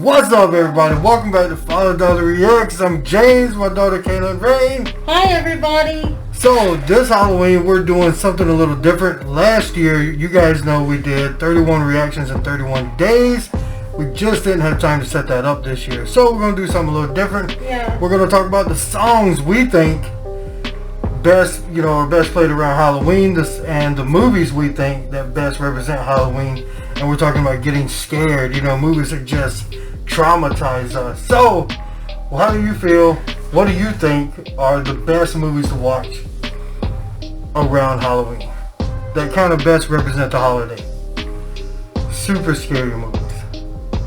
What's up, everybody? Welcome back to Father Daughter Reacts. I'm James, my daughter Kaylin Rain. Hi, everybody. So, this Halloween, we're doing something a little different. Last year, you guys know we did 31 reactions in 31 days. We just didn't have time to set that up this year. So, we're going to do something a little different. Yeah. We're going to talk about the songs we think best, are best played around Halloween, and the movies we think that best represent Halloween. And we're talking about getting scared, movies that just traumatize us. So, how do you feel? What do you think are the best movies to watch around Halloween that kind of best represent the holiday? Super scary movies.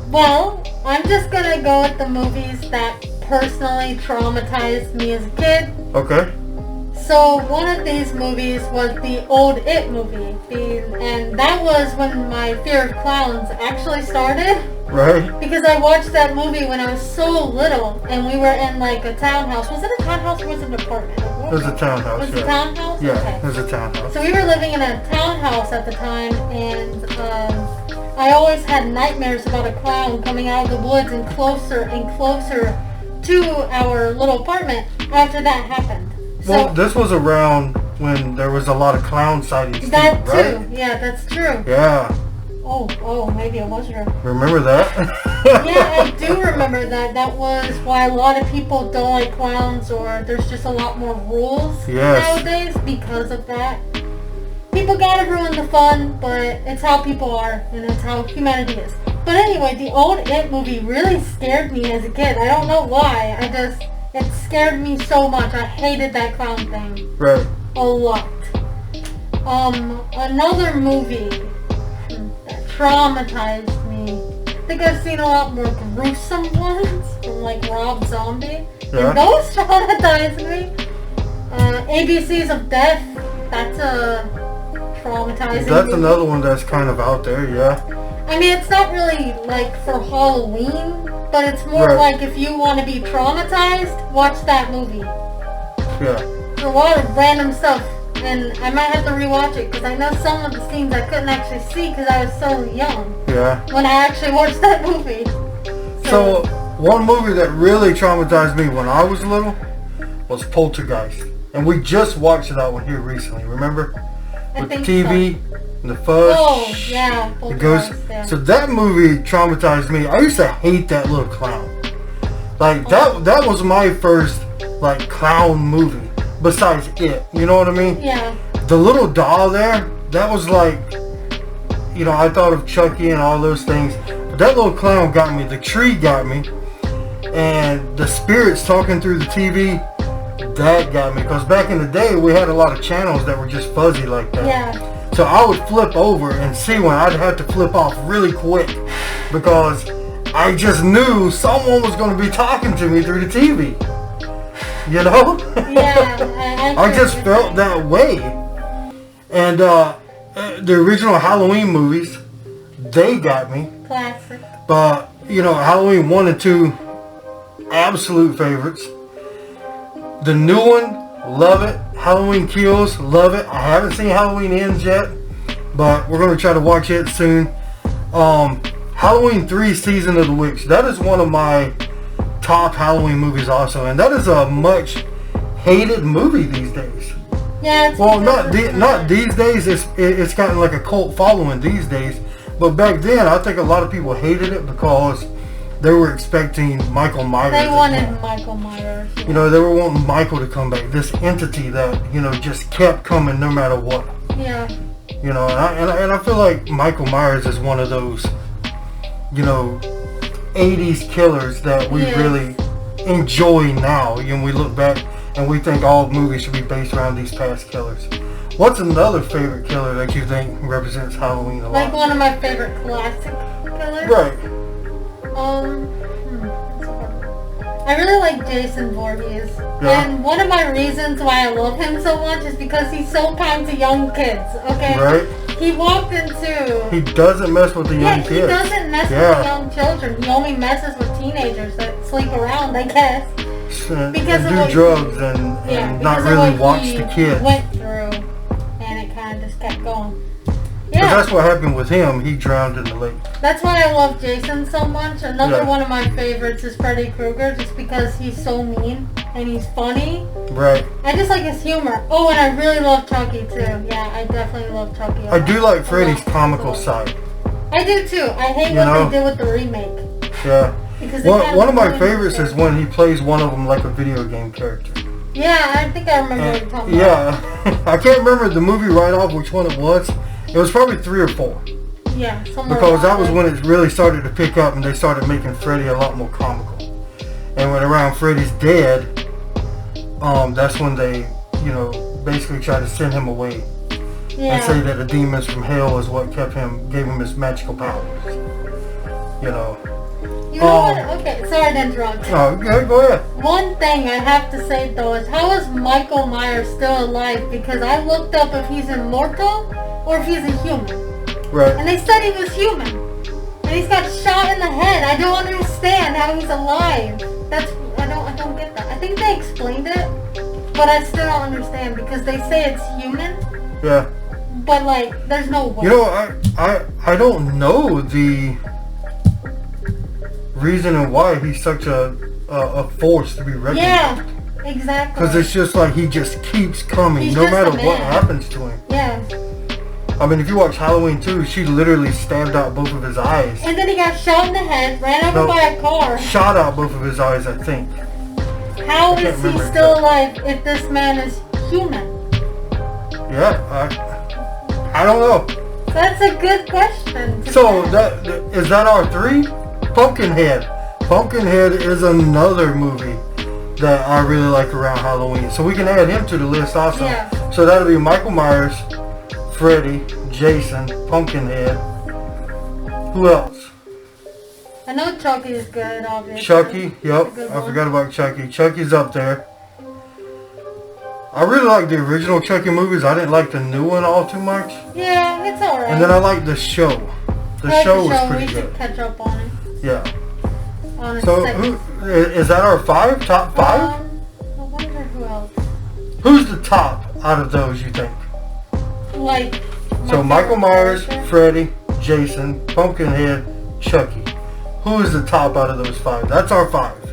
Well, I'm just gonna go with the movies that personally traumatized me as a kid. Okay. So one of these movies was the old It movie, and that was when my fear of clowns actually started. Right. Because I watched that movie when I was so little, and we were in like a townhouse. Was it a townhouse or was it an apartment? It was a townhouse. Was it a townhouse? Yeah, okay. It was a townhouse. So we were living in a townhouse at the time, and I always had nightmares about a clown coming out of the woods and closer to our little apartment after that happened. Well, this was around when there was a lot of clown sightings. That too, right? Yeah, that's true. Yeah. Oh, maybe it was true. Remember that? Yeah, I do remember that. That was why a lot of people don't like clowns, or there's just a lot more rules nowadays because of that. People gotta ruin the fun, but it's how people are, and it's how humanity is. But anyway, the old It movie really scared me as a kid. I don't know why. It scared me so much. I hated that clown thing. Right. A lot. Another movie that traumatized me. I think I've seen a lot more gruesome ones from like Rob Zombie. Yeah. And those traumatized me. ABCs of Death. That's a traumatizing That's movie. another one that's kind of out there, yeah. I mean, it's not really like for Halloween, but it's more like if you want to be traumatized, watch that movie. Yeah. There's a lot of random stuff, and I might have to rewatch it because I know some of the scenes I couldn't actually see because I was so young. Yeah. When I actually watched that movie. So one movie that really traumatized me when I was little was Poltergeist, and we just watched that one here recently. Remember? With the TV. And the fuzz. Oh, yeah. It goes. Yeah. So that movie traumatized me. I used to hate that little clown. Like that was my first like clown movie besides It. You know what I mean? Yeah. The little doll there, that was like, I thought of Chucky and all those things. But that little clown got me. The tree got me. And the spirits talking through the TV, that got me. Because back in the day, we had a lot of channels that were just fuzzy like that. Yeah. So I would flip over and see one. I'd have to flip off really quick because I just knew someone was going to be talking to me through the TV. Yeah. I just felt that way. And the original Halloween movies, they got me. Classic. But, Halloween 1 and 2, absolute favorites. The new one, love it. Halloween Kills, love it. I haven't seen Halloween Ends yet, but we're going to try to watch it soon. Halloween 3 Season of the Witch. That is one of my top Halloween movies also, and that is a much hated movie these days. Yeah. It's not these days. It's gotten like a cult following these days, but back then I think a lot of people hated it because they were expecting Michael Myers. They wanted Michael Myers. Yeah. They were wanting Michael to come back. This entity that, just kept coming no matter what. Yeah. And I feel like Michael Myers is one of those, 80s killers that we really enjoy now. We look back and we think all movies should be based around these past killers. What's another favorite killer that you think represents Halloween a lot? Like one of my favorite classic killers? Right. I really like Jason Voorhees. Yeah. And one of my reasons why I love him so much is because he's so kind to young kids, okay? Right. He walked into... He doesn't mess with the young kids. Yeah, he doesn't mess with the young children. He only messes with teenagers that sleep around, I guess. Because and do drugs and not really watch the kids. Went through, and it kind of just kept going. Yeah, Because that's what happened with him. He drowned in the lake. That's why I love Jason so much. Another one of my favorites is Freddy Krueger, just because he's so mean and he's funny. Right. I just like his humor. Oh, and I really love Chucky too. Yeah, I definitely love Chucky. I do like Freddy's comical side. I do too. I hate what they did with the remake. Yeah. Because one of my favorites is when he plays one of them like a video game character. Yeah, I think I remember what you're talking about. Yeah. I can't remember the movie right off which one it was. It was probably 3 or 4. Yeah, because that was when it really started to pick up and they started making Freddy a lot more comical. And when around Freddy's dead, that's when they, basically tried to send him away. Yeah. And say that the demons from hell is what gave him his magical powers. You know what? Okay, sorry to interrupt. No, go ahead. One thing I have to say though is, how is Michael Myers still alive? Because I looked up if he's immortal or if he's a human. Right. And they said he was human. And he's got shot in the head. I don't understand how he's alive. I don't get that. I think they explained it, but I still don't understand because they say it's human. Yeah. But there's no way. I don't know the reason and why he's such a force to be reckoned with. Yeah, exactly. Because it's just like he just keeps coming no matter what happens to him. Yeah. I mean, if you watch Halloween 2, she literally stabbed out both of his eyes. And then he got shot in the head, ran over by a car. Shot out both of his eyes, I think. How is he still alive if this man is human? Yeah, I don't know. That's a good question. So, is that our 3? Pumpkinhead. Pumpkinhead is another movie that I really like around Halloween. So we can add him to the list also. Yeah. So that'll be Michael Myers, Freddy, Jason, Pumpkinhead. Who else? I know Chucky is good, obviously. Chucky, yep. I forgot about Chucky. Chucky's up there. I really like the original Chucky movies. I didn't like the new one all too much. Yeah, it's alright. And then I like the show. The show was pretty good. We should catch up on it. Yeah. So, is that our 5? Top 5? I wonder who else. Who's the top out of those, you think? So Michael Myers, Freddy, Jason, Pumpkinhead, Chucky. Who is the top out of those 5? That's our 5.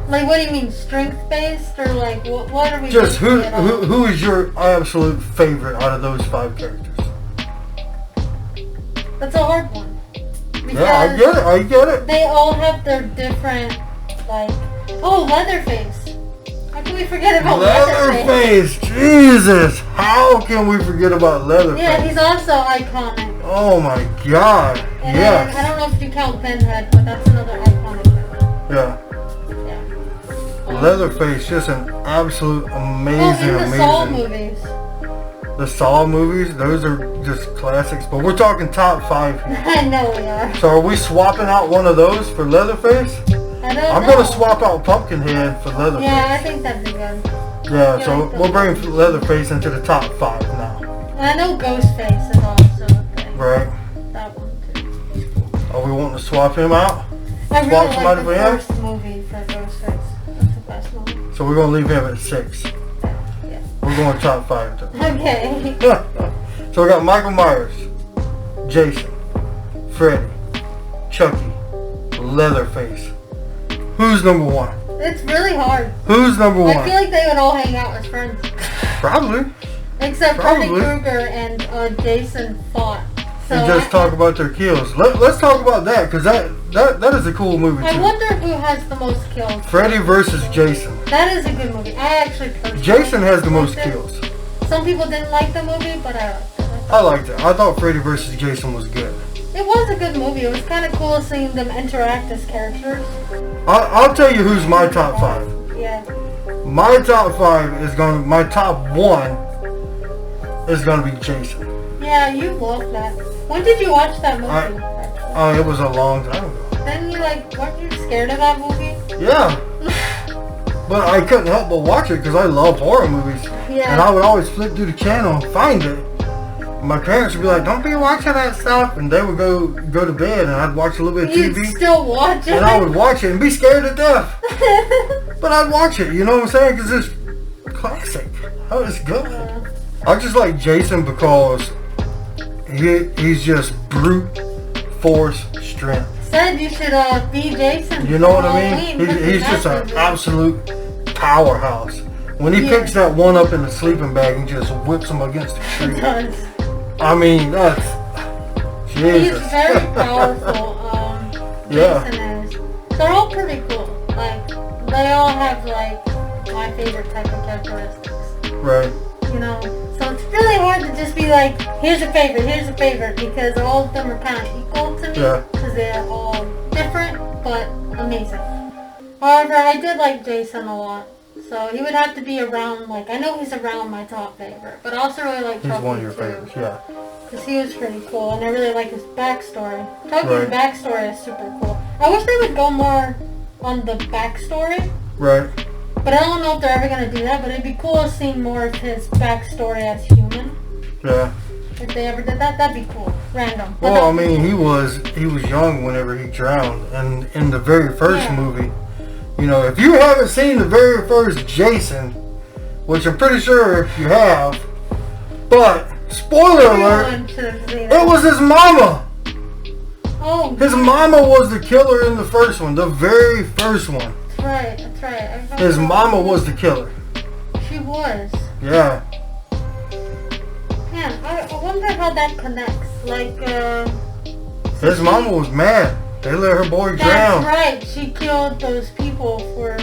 What do you mean, strength-based, or what are we? Just who is your absolute favorite out of those 5 characters? That's a hard one. Yeah, I get it. They all have their different, Leatherface. How can we forget about Leatherface? Jesus, how can we forget about Leatherface? Yeah, he's also iconic. Oh my God, and yes. I don't know if you count Pinhead, but that's another iconic character. Yeah. Leatherface, just an absolute amazing. The Saw movies. The Saw movies, those are just classics. But we're talking top 5 here. I know we are. So are we swapping out one of those for Leatherface? I'm going to swap out Pumpkinhead for Leatherface. Yeah, I think that'd be good. Yeah, so we'll bring Leatherface into the top 5 now. And I know Ghostface is also a thing. Right. That one too. Are we wanting to swap him out? I really like the first movie for Ghostface. That's the best movie. So we're going to leave him at 6. Yeah. We're going top 5 though. Okay. So we got Michael Myers, Jason, Freddy, Chucky, Leatherface. Who's number 1? It's really hard. Who's number 1? I feel like they would all hang out as friends. Probably. Except Freddy Krueger and Jason fought. So and just talk about their kills. Let's talk about that, because that is a cool movie too. I wonder who has the most kills. Freddy versus Jason. That is a good movie. I actually personally Jason has the most kills. Some people didn't like the movie, but I liked it. I liked it. I thought Freddy versus Jason was good. It was a good movie. It was kind of cool seeing them interact as characters. I'll tell you who's my top 5. Yeah. My top 5 is my top 1 is gonna be Jason. Yeah, you love that. When did you watch that movie? It was a long time ago. Then weren't you scared of that movie? Yeah. But I couldn't help but watch it because I love horror movies. Yeah. And I would always flip through the channel and find it. My parents would be like, "Don't be watching that stuff," and they would go to bed, and I'd watch a little bit of TV. You'd still watch it? And I would watch it and be scared to death. But I'd watch it, you know what I'm saying? Because it's classic. Oh, it's good. I just like Jason because he's just brute force strength. Said you should be Jason. You know what I mean? He's just an absolute powerhouse. When he picks that one up in the sleeping bag and just whips him against the tree. He does. I mean, that's Jesus. He's very powerful. Jason is. They're all pretty cool. Like, they all have like my favorite type of characteristics. Right. You know, so it's really hard to just be like, here's a favorite, because all of them are kind of equal to me. Yeah. Because they're all different, but amazing. However, I did like Jason a lot. So he would have to be around, like, I know he's around my top favorite, but I also really like Chucky. He's one of your too, favorites, yeah. Because he was pretty cool, and I really like his backstory. Chucky's backstory is super cool. I wish they would go more on the backstory. Right. But I don't know if they're ever going to do that, but it'd be cool seeing more of his backstory as human. Yeah. If they ever did that, that'd be cool. Random. But well, I mean, he was young whenever he drowned, and in the very first movie, you know, if you haven't seen the very first Jason, which I'm pretty sure you have, but spoiler alert, it was his mama. Oh. His mama was the killer in the first one, the very first one. That's right. His mama was the killer. She was. Yeah. Man, I wonder how that connects. Like, his mama was mad. They let her boy drown. That's right. She killed those people for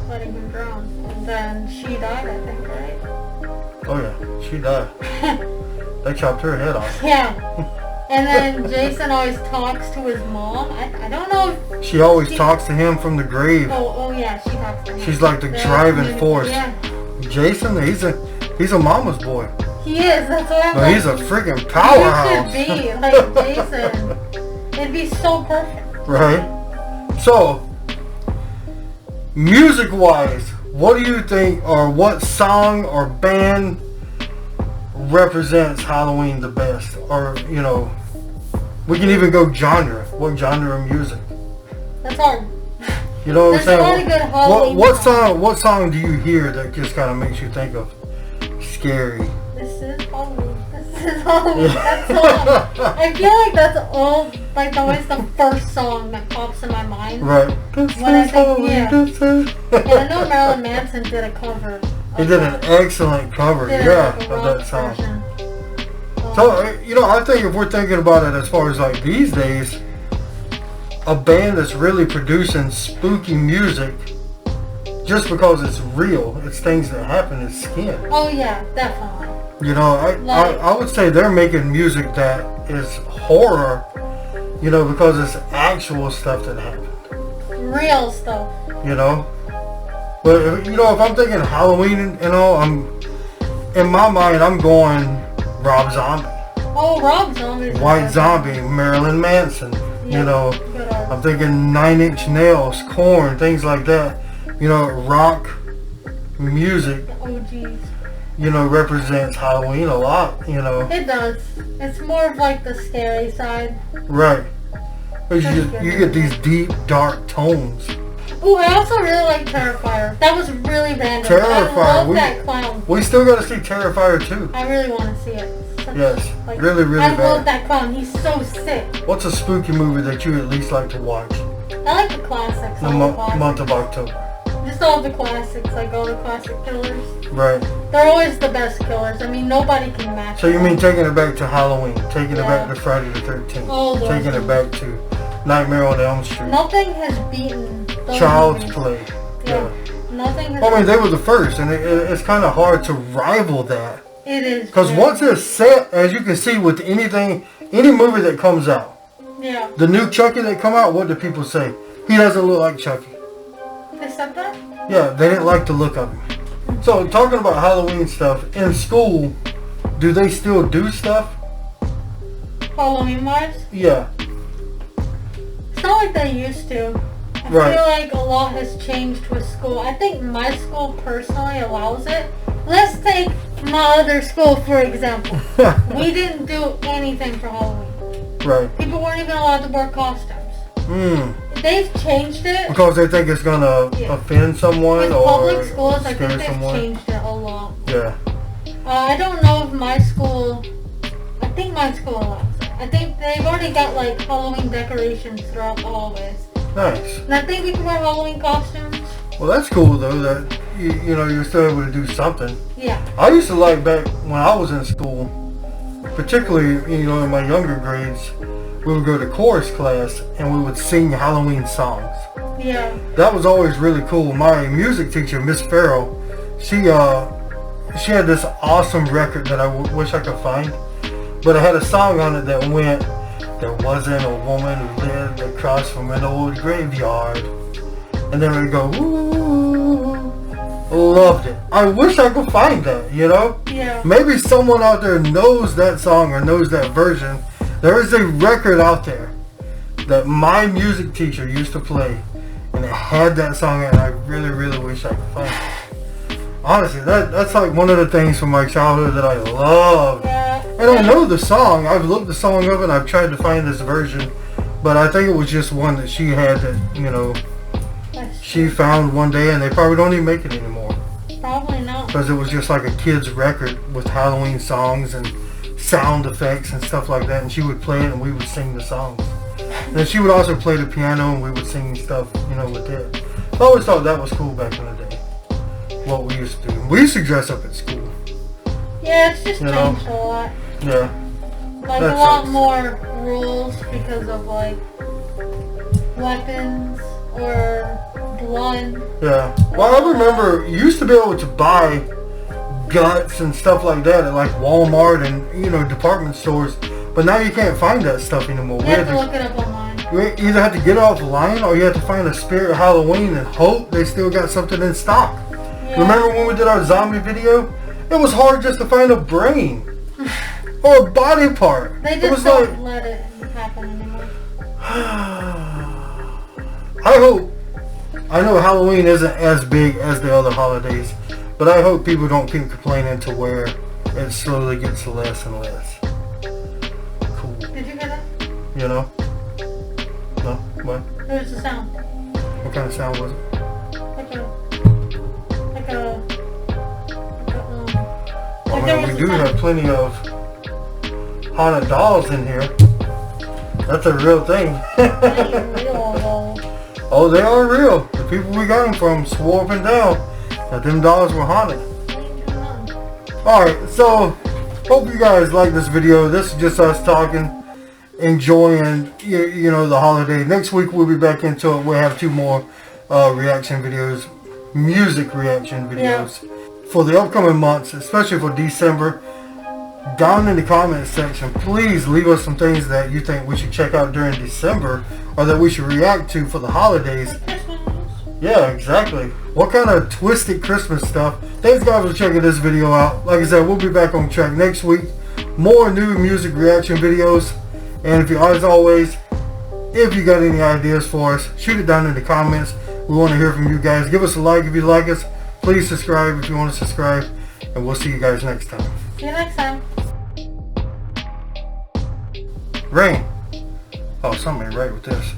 letting him drown. And then she died, I think, right? Oh, yeah. She died. They chopped her head off. Yeah. And then Jason always talks to his mom. I don't know if... She always talks to him from the grave. Oh, yeah. She talks to him. She's like the driving force. Yeah. Jason, he's a mama's boy. He is. That's what I'm But he's a freaking powerhouse. He should be like Jason. It'd be so perfect. Right. So, music-wise, what do you think, or what song or band represents Halloween the best? Or, you know, we can even go genre. What genre of music? That's hard. You know what I'm saying? There's a lot of good Halloween What song do you hear that just kind of makes you think of scary? This is Halloween. That's all. I feel like that's all, like always the first song that pops in my mind. Right. When I think, and I know Marilyn Manson did a cover. He did an excellent cover, of that song. So, you know, I think if we're thinking about it as far as like these days, a band that's really producing spooky music, just because it's real, it's things that happen, is Skin. Oh yeah, definitely. You know, I would say they're making music that is horror, you know, because it's actual stuff that happened. Real stuff. You know? But, you know, if I'm thinking Halloween and all, in my mind, I'm going Rob Zombie. Oh, Rob Zombie. White Zombie, Marilyn Manson. Yeah, you know, I'm thinking Nine Inch Nails, Korn, things like that. You know, rock music. OGs. You know, represents Halloween a lot, you know. It does. It's more of like the scary side. Right. You get these deep, dark tones. Ooh, I also really like Terrifier. That was really random. Terrifier. I love that clown. We still got to see Terrifier too. I really want to see it. Yes. Really bad. I love that clown. He's so sick. What's a spooky movie that you at least like to watch? I like the classics. The month of October. Just all the classics, like all the classic killers. Right. They're always the best killers. I mean, nobody can match So you mean taking it back to Halloween, taking it back to Friday the 13th, all those taking it back to Nightmare on Elm Street. Nothing has beaten those Child's movies. Play. Yeah. Nothing has I mean, they were the first, and it's kind of hard to rival that. It is. Because once it's set, as you can see with any movie that comes out. Yeah. The new Chucky that come out, what do people say? He doesn't look like Chucky. They said that? Yeah, they didn't like the look of him. So, talking about Halloween stuff, in school, do they still do stuff? Halloween-wise? Yeah. It's not like they used to. I feel like a lot has changed with school. I think my school personally allows it. Let's take my other school, for example. We didn't do anything for Halloween. Right. People weren't even allowed to wear costumes. They've changed it. Because they think it's going to offend someone with or public schools, I think they've someone. changed it a lot. Yeah. I don't know if my school. I think my school allows it. I think they've already got like Halloween decorations throughout the hallways. Nice. And I think we can wear Halloween costumes. Well, that's cool though that you know you're still able to do something. Yeah. I used to like back when I was in school, particularly you know in my younger grades, we would go to chorus class and we would sing Halloween songs. Yeah. That was always really cool. My music teacher, Miss Farrell, she had this awesome record that I wish I could find, but it had a song on it that went, "There wasn't a woman who lived across from an old graveyard," and then it would go, "Ooh." Loved it. I wish I could find that, you know? Yeah. Maybe someone out there knows that song or knows that version. There is a record out there that my music teacher used to play, and it had that song, and I really, really wish I could find it. Honestly, that's like one of the things from my childhood that I loved. Yeah. And I know the song. I've looked the song up and I've tried to find this version, but I think it was just one that she had that, you know, she found one day, and they probably don't even make it anymore. Probably not. Because it was just like a kid's record with Halloween songs and sound effects and stuff like that, and she would play it and we would sing the songs. And then she would also play the piano and we would sing stuff, you know, with it. I always thought that was cool back in the day, what we used to do. We used to dress up at school. Yeah, it's just changed a lot. Yeah. Like a lot more rules because of like weapons or blood. Yeah. Well, I remember you used to be able to buy guts and stuff like that at like Walmart and, you know, department stores, but now you can't find that stuff anymore. You have to look it up online. We either have to get offline or you have to find a Spirit Halloween and hope they still got something in stock. Yeah. Remember when we did our zombie video? It was hard just to find a brain or a body part. They just don't let it happen anymore. I know Halloween isn't as big as the other holidays, but I hope people don't keep complaining to where it slowly gets less and less. Cool. Did you hear that? You know? No? What? There was a sound. What kind of sound was it? Well, we do have plenty of haunted dolls in here. That's a real thing. They ain't real though. Oh, they are real. The people we got them from swore up and down that them dolls were haunted. Alright, so hope you guys like this video. This is just us talking, enjoying, you know, the holiday. Next week we'll be back into it. We'll have 2 more reaction videos, music reaction videos. Yeah. For the upcoming months, especially for December. Down in the comments section, please leave us some things that you think we should check out during December or that we should react to for the holidays. Yeah, exactly. What kind of twisted Christmas stuff. Thanks guys for checking this video out. Like I said, we'll be back on track next week. More new music reaction videos. And if you, as always, if you got any ideas for us, shoot it down in the comments. We want to hear from you guys. Give us a like if you like us. Please subscribe if you want to subscribe. And we'll see you guys next time. See you next time. Rain. Oh, something ain't right with this.